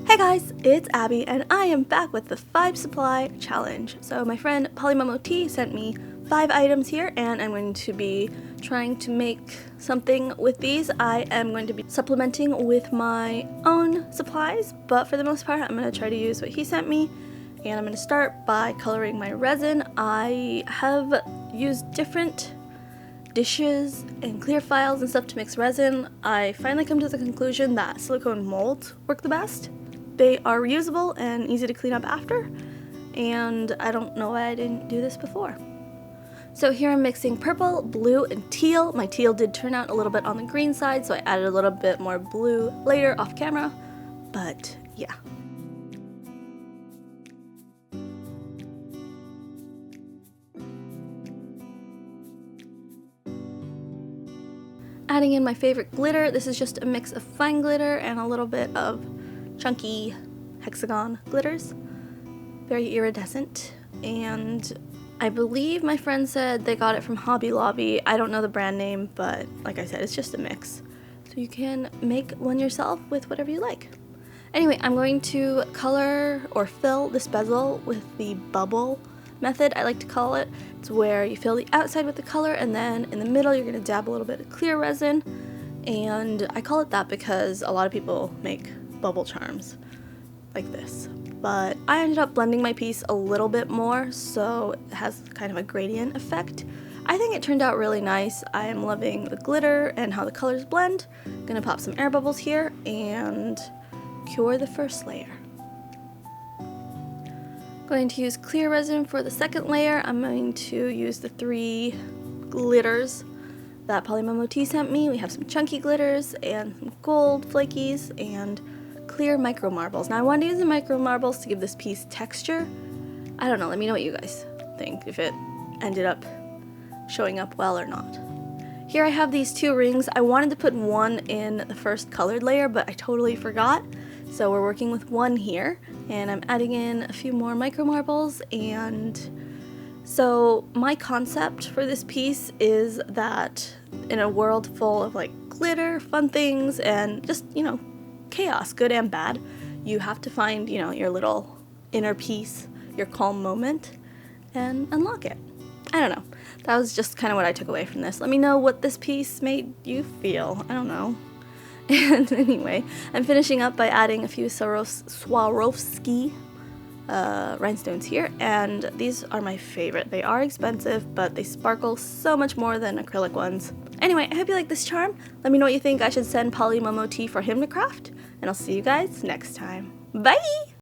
Hey guys, it's Abby and I am back with the 5 supply challenge. So my friend PolymomoTea sent me 5 items here and I'm going to be trying to make something with these. I am going to be supplementing with my own supplies, but for the most part I'm going to try to use what he sent me. And I'm going to start by coloring my resin. I have used different dishes and clear files and stuff to mix resin. I finally come to the conclusion that silicone molds work the best. They are reusable and easy to clean up after, and I don't know why I didn't do this before. So here I'm mixing purple, blue, and teal. My teal did turn out a little bit on the green side, so I added a little bit more blue later off camera, but yeah. Adding in my favorite glitter. This is just a mix of fine glitter and a little bit of chunky hexagon glitters. Very iridescent, and I believe my friend said they got it from Hobby Lobby. I don't know the brand name, but like I said, it's just a mix. So you can make one yourself with whatever you like. Anyway, I'm going to color or fill this bezel with the bubble method, I like to call it. It's where you fill the outside with the color and then in the middle you're going to dab a little bit of clear resin, and I call it that because a lot of people make bubble charms like this. But I ended up blending my piece a little bit more so it has kind of a gradient effect. I think it turned out really nice. I am loving the glitter and how the colors blend. I'm gonna pop some air bubbles here and cure the first layer. Going to use clear resin for the second layer. I'm going to use the 3 glitters that PolymomoTea sent me. We have some chunky glitters and some gold flakies and clear micro marbles. Now I wanted to use the micro marbles to give this piece texture. I don't know, let me know what you guys think, if it ended up showing up well or not. Here I have these 2 rings. I wanted to put one in the first colored layer, but I totally forgot. So we're working with one here, and I'm adding in a few more micro marbles. And so my concept for this piece is that in a world full of like glitter, fun things, and just, you know, chaos, good and bad, you have to find, you know, your little inner peace, your calm moment, and unlock it. I don't know. That was just kind of what I took away from this. Let me know what this piece made you feel. I don't know. And anyway, I'm finishing up by adding a few Swarovski rhinestones here, and these are my favorite. They are expensive, but they sparkle so much more than acrylic ones. Anyway, I hope you like this charm. Let me know what you think I should send PolymomoTea for him to craft, and I'll see you guys next time. Bye!